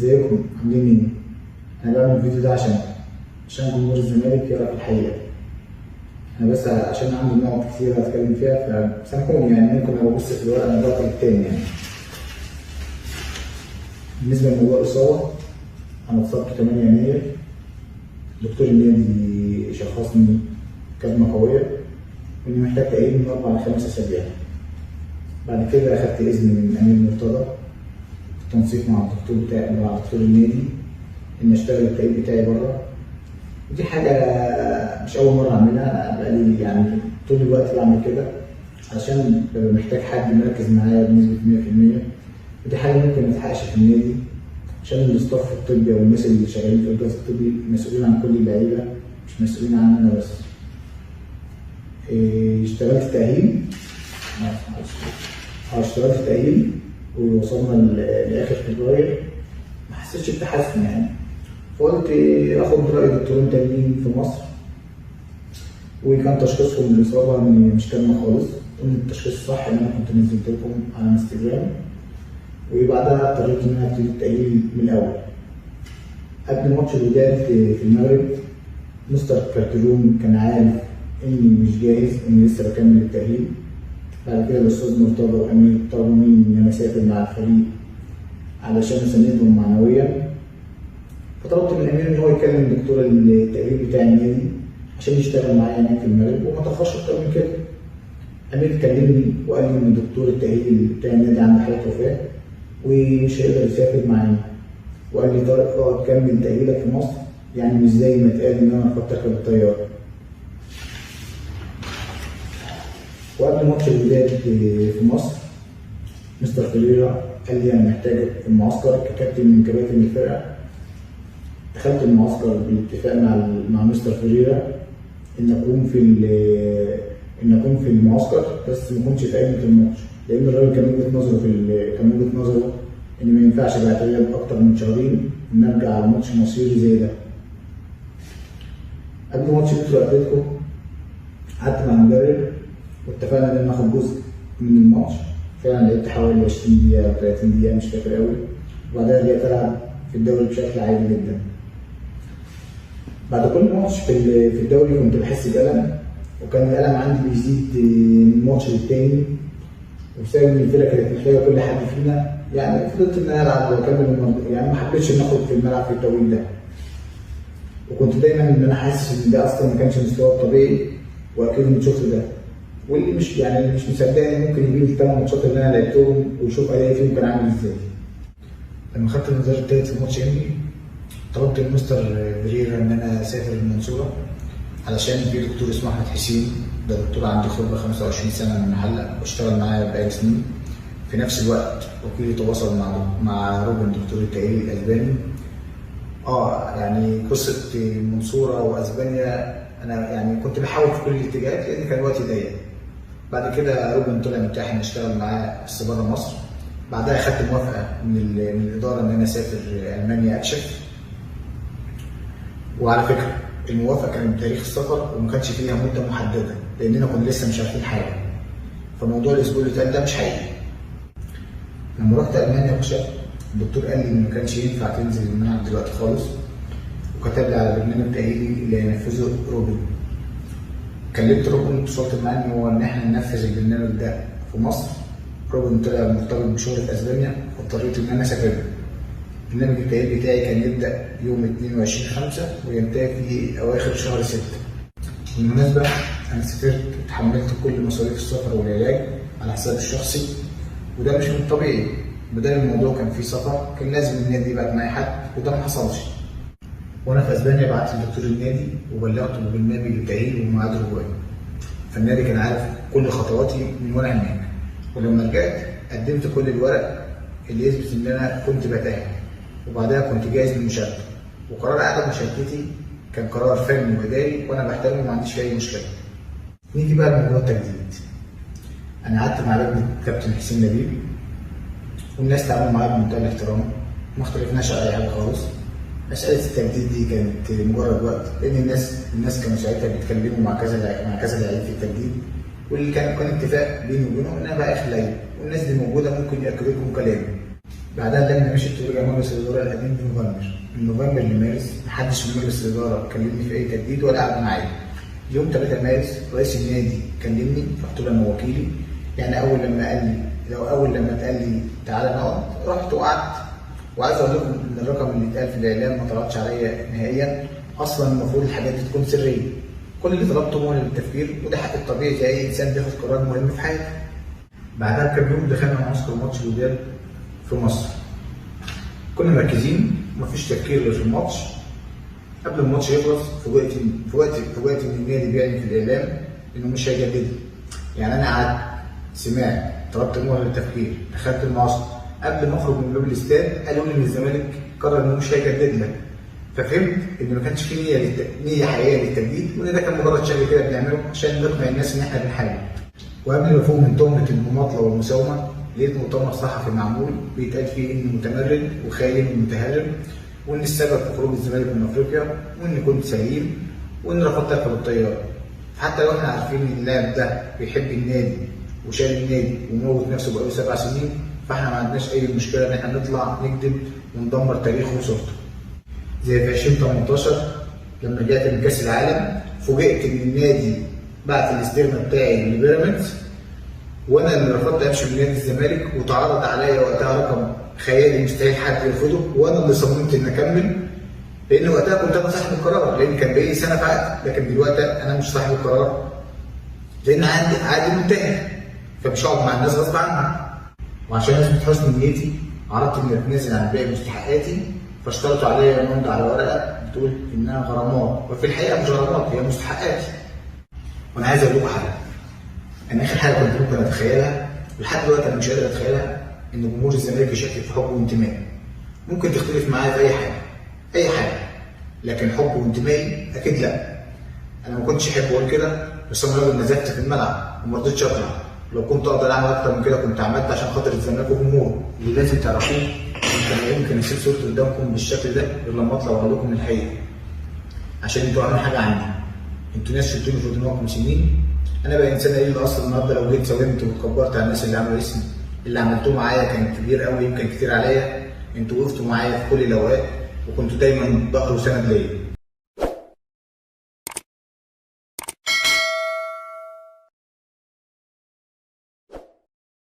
ازيكم عاملين ايه؟ انا بعمل الفيديو ده عشان جمهور الزمالك يعرف الحقيقة. انا بس عشان عندي نقط كتير هتكلم فيها فسامحوني، يعني ممكن ابقى ابص في الورقة من الوقت للتاني يعني. بالنسبة لموضوع الإصابة، أنا اتصبت 8 يناير. دكتور النادي شخصني كدمة قوية وإني محتاج تأهيل من 4 ل 5 أسابيع. بعد كده أخدت إذن من أمير مرتضى بالتنسيق مع دكتور النادي إني أشتغل التأهيل بتاعي بره. ودي حاجة مش أول مرة أعملها، أنا بقالي يعني طول الوقت بعمل كده علشان ببقى محتاج حد مركز معايا بنسبة 100%. ودي حاجة ممكن متحققش في النادي عشان الاستاف الطبي أو الناس اللي شغالين في الجهاز الطبي مسؤولين عن كل اللعيبة، مش مسؤولين عني أنا بس. اشتغلت تأهيل ووصلنا لآخر فبراير، ما حسيتش بتحسن يعني، فقلت آخد رأي دكتورين تانيين في مصر، وكان تشخيصهم للإصابة إن مش كاملة خالص. التشخيص الصح إن أنا كنت نزلت لكم على انستجرام، وبعدها اضطريت إن أنا أبتدي التأهيل من الأول. قبل ماتش الوداد في المغرب، مستر كارتيرون كان عارف إني مش جاهز، إني لسه بكمل التأهيل. بعد كده الأستاذ مرتضى وأمير طلبوا مني إن أنا أسافر مع الفريق علشان أساندهم معنويا، فطلبت من أمير إن هو يكلم دكتور التأهيل بتاع النادي عشان يشتغل معايا هناك في المغرب وما تأخرش أكتر من كده. أمير كلمني وقال لي إن دكتور التأهيل بتاع النادي عنده حالة وفاة ومش هيقدر يسافر معانا، وقال لي طارق اقعد كمل تأهيلك في مصر، يعني مش زي ما اتقال إن أنا رفضت أركب الطيارة. وقبل ماتش الوداد في مصر، مستر فيريرا قال لي أنا محتاجك في المعسكر ككابتن من كباتن الفرقة. دخلت المعسكر بالاتفاق مع مستر فيريرا إن أكون في المعسكر، بس ما كنتش في قائمة الماتش، لأن الراجل كان وجهة نظره إن ما ينفعش بعد غياب أكتر من شهرين إن أرجع على ماتش مصيري زي ده. قبل ماتش بيترو أتلتيكو قعدت مع المدرب واتفقنا إن أنا آخد جزء من الماتش. فعلا لعبت حوالي 20 دقيقة أو 30 دقيقة، مش فاكر أوي، وبعدها رجعت ألعب في الدوري بشكل عادي جدا. بعد كل ماتش في الدوري كنت بحس بألم، وكان الألم عندي بيزيد من ماتش للتاني، وبسبب إن الفرقة كانت محتاجة كل حد فينا، يعني فضلت إن أنا ألعب وأكمل الموضوع، يعني ما حبيتش إن أخرج في الملعب في التوقيت ده. وكنت دايما إن أنا حاسس إن ده أصلا ما كانش مستوى الطبيعي، وأكيد إن شفت ده، واللي مش مصدقني ممكن يجيب الثمان ماتشات اللي أنا لعبتهم ويشوف أدائي فيهم كان عامل إزاي. لما خدت الانذار التالت في ماتش إنبي، طلبت من مستر فيريرا إن أنا أسافر المنصورة علشان في دكتور اسمه أحمد حسين، ده دكتور عنده خبرة 25 سنة من المحلة واشتغل معايا بقالي سنين. في نفس الوقت وكيلي تواصل مع روبن دكتور التأهيل الأسباني. يعني قصة المنصورة وأسبانيا أنا يعني كنت بحاول في كل الاتجاهات لأن كان وقتي ضيق. بعد كده روبن طلع متاح إني أشتغل معاه بس بره مصر. بعدها أخدت موافقة من الإدارة إن أنا أسافر ألمانيا أكشف. وعلى فكرة الموافقة كانت بتاريخ السفر وما كانش فيها مدة محددة لأننا كنا لسه مش عارفين حاجة، فموضوع الأسبوع اللي فات ده مش حقيقي. لما رحت ألمانيا وكشفت، الدكتور قال لي إن ما كانش ينفع تنزل الملعب دلوقتي خالص، وكتب لي على برنامج تأهيلي اللي هينفذه روبن. كلمت روبن واتصلت معاه إن إحنا ننفذ البرنامج ده في مصر. روبن طلع مرتبط بشهرة أسبانيا واضطريت إن أنا أسافر. برنامج التأهيل بتاعي كان يبدأ يوم 22/5 وينتهي في أواخر شهر 6. بالمناسبة أنا سافرت وتحملت كل مصاريف السفر والعلاج على حساب الشخصي، وده مش من الطبيعي. بدل الموضوع كان فيه سفر كان لازم النادي يبعت معايا حد، وده ما حصلش. وأنا في أسبانيا بعت لدكتور النادي وبلغته ببرنامج التأهيل وميعاد رجوعي، فالنادي كان عارف كل خطواتي من وأنا هناك. ولما رجعت قدمت كل الورق اللي يثبت إن أنا كنت بتأهل، وبعدها كنت جاهز للمشاركة. وقرار عدم مشاركتي كان قرار فني وإداري وأنا بحترمه وما عنديش فيه أي مشكلة. نيجي بقى لموضوع التجديد. أنا قعدت مع لجنة كابتن حسين لبيب والناس تعاملوا معايا بمنتهى الاحترام، ما اختلفناش على أي حاجة خالص. مسألة التجديد دي كانت مجرد وقت، لأن الناس كانوا ساعتها بيتكلموا مع كذا لعيب في التجديد، واللي كان اتفاق بيني وبينهم إن أنا بقى آخر لعيب، والناس دي موجودة ممكن يأكدوا لكم كلامي. بعدها اللجنه مشيت ورجع مجلس الاداره القديم في نوفمبر. من نوفمبر لمارس محدش من مجلس الاداره كلمني في اي تجديد ولا قعد معايا. يوم 3 مارس رئيس النادي كلمني، رحت له انا وكيلي. يعني اول لما اتقال لي تعالى نقعد، رحت وقعدت. وعايز اقول لكم ان الرقم اللي اتقال في الاعلام ما طلعتش عليا نهائيا. اصلا المفروض الحاجات دي تكون سريه. كل اللي طلبته هو التفكير، وده حق الطبيعي زي اي انسان بياخد قرار مهم في حياته. بعدها بكام يوم دخلنا معسكر ماتش الوداد في مصر. كنا مركزين ومفيش تفكير غير في الماتش. قبل الماتش يخلص فوجئت ان النادي بيعلن في الاعلام انه مش هيجدد. يعني انا قعدت سمعت، طلبت مهله للتفكير، دخلت المعسكر. قبل ما اخرج من باب الاستاد قالوا لي ان الزمالك قرر انه مش هيجدد لك. ففهمت ان ما كانش في نيه حقيقيه للتجديد، وان ده كان مجرد شغل كده بنعمله عشان نقنع الناس ان احنا بنحارب. وقبل ما افوق من تهمه المماطله والمساومه، لقيت مؤتمر صحفي معمول بيتقال فيه اني متمرد وخاين ومتهرب، وان السبب في خروج الزمالك من افريقيا، واني كنت سليم، واني رفضت اركب الطياره. حتى لو احنا عارفين ان اللاعب ده بيحب النادي وشايل النادي وموت نفسه بقاله 7 سنين، فاحنا ما عندناش اي مشكله ان احنا نطلع نكذب وندمر تاريخه وصورته. زي في 2018 لما رجعت من كاس العالم، فوجئت ان النادي بعت الاستلمه بتاعي لبيراميدز، وانا اللي رفضت امشي من نادي الزمالك، واتعرض عليا وقتها رقم خيالي مستحيل حد يرفضه، وانا اللي صممت ان اكمل، لان وقتها كنت انا صاحب القرار، لان كان بقالي سنه في عقد. لكن دلوقتي انا مش صاحب القرار، لان عندي عقد منتهي، فمش هقعد مع الناس غصب عنها. وعشان اثبت حسن نيتي عرضت اني اتنازل عن باقي مستحقاتي، فاشترطوا عليا ان امضي على ورقه بتقول انها غرامات، وفي الحقيقه مش غرامات، هي مستحقاتي. وانا عايز اقول لكم حاجه، انا اخر حاجه كنت ممكن اتخيلها ولحد دلوقتي انا مش قادر اتخيلها، ان جمهور الزمالك يشكل في حب وانتماء. ممكن تختلف معايا في اي حاجه، لكن حب وانتمائي اكيد لا. انا ما كنتش احب اقول كده، بس انا راجل نزفت في الملعب وما رضيتش اطلع. لو كنت اقدر اعمل اكتر من كده كنت عملت عشان خاطر الزمالك وجمهوره. اللي لازم تعرفوه ان لا يمكن اسيب صورتي قدامكم بالشكل ده غير لما اطلع واقول لكم الحقيقه، عشان انتوا اهم حاجه عندي. انتوا ناس شلتوني في دماغكم سنين. انا بقى انسان قليل الاصل النهارده، لو جيت ساومت واتكبرت على الناس اللي عملوا اسمي. اللي عملتوه معايا كان كبير قوي، يمكن كتير عليا. انتوا وقفتوا معايا في كل الاوقات، وكنتوا دايما ظهر وسند ليا.